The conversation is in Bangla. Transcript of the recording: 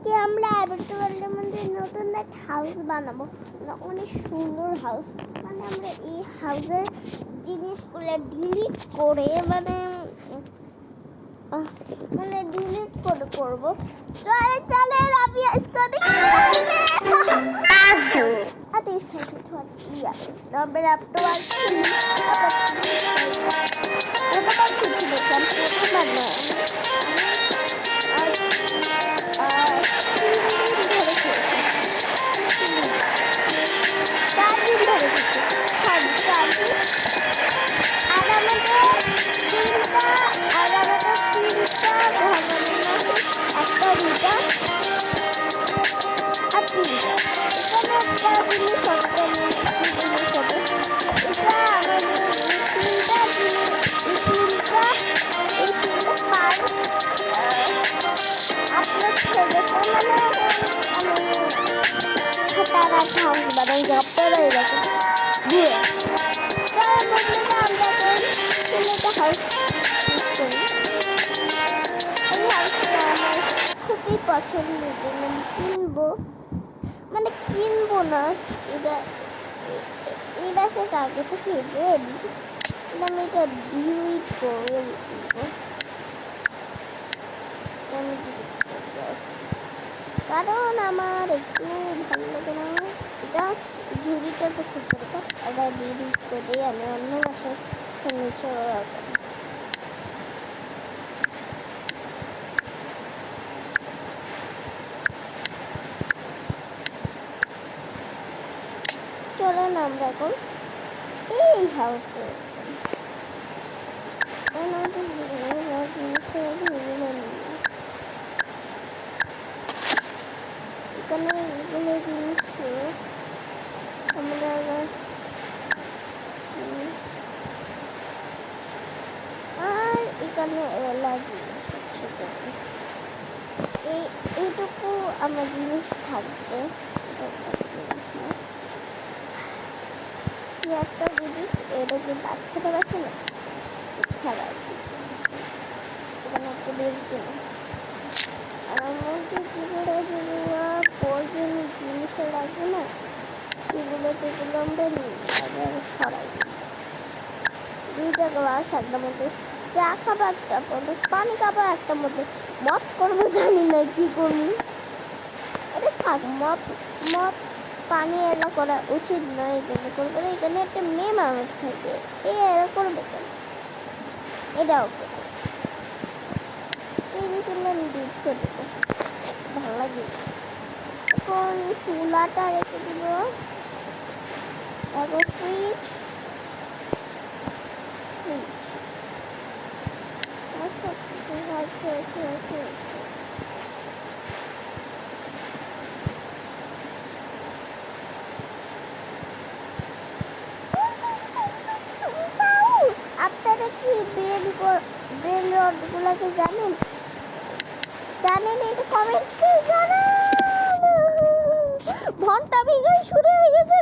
আজকে আমরা অ্যাপার্টমেন্টের মধ্যে নতুন একটা হাউস বানাবো, অনেক সুন্দর হাউস। মানে আমরা এই হাউসের জিনিসগুলো ডিলিট করে মানে ডিলিট করে করবো। চলে চলে রাবিয়া इसको আতে সাইড থট ইয়া নম্বর আপ টু আর কিছু দেখলাম ফটো বানানো বাদাম জবটা এরকম ঘুরে আমরা একটা হাউস করি। এই হাউসটা আমার খুবই পছন্দের জন্য কিনবো, মানে কিনবো না, এটা এই বাসাটা আগে থেকে রেডি, আমি এটা ডিলিট করে দিব। কারণ আমার একটু ভালো লাগে না এটা, ঝুড়িটা তো খুব দরকার, এটা ডিলিট করে আমি অন্য বাসায় নিচে চলেন আমরা এখন এই হাউসে এখানে এগুলো জিনিস আমরা আর এখানে এলা জিনিস এইটুকু আমার জিনিস থাকবে। একটা জিনিস এটা যে বাচ্চাদের আছে না খেলা, এখানে একটা বেরোচ্ছে না। আর আমার যে যেগুলো প্রয়োজনীয় জিনিস লাগবে না সেগুলো আমরা নিই সরাই। দুইটা গ্লাস একটা মধ্যে, চা খাবার একটা মধ্যে, পানি খাবার একটা মধ্যে, মদ করবো জানি না কি করি, এটা থাক। মদ পানি এলা করা উচিত নয়, এখানে করবো। এখানে একটা মেয়ে মানুষ থাকে, এরা করবে কেন? এটা ওকে এই বিষয়ে আমি ডিট করে দেবো, ভালো লাগে। এখন চুলাটা রেখে দিব, তারপর ফ্রিজ সব কিছু আছে। আপনারা কি ব্রেন রড গুলাকে জানেন? এটা কমেন্টে জানান। ঘন্টা বিঘায় শুরু হয়ে গেছে।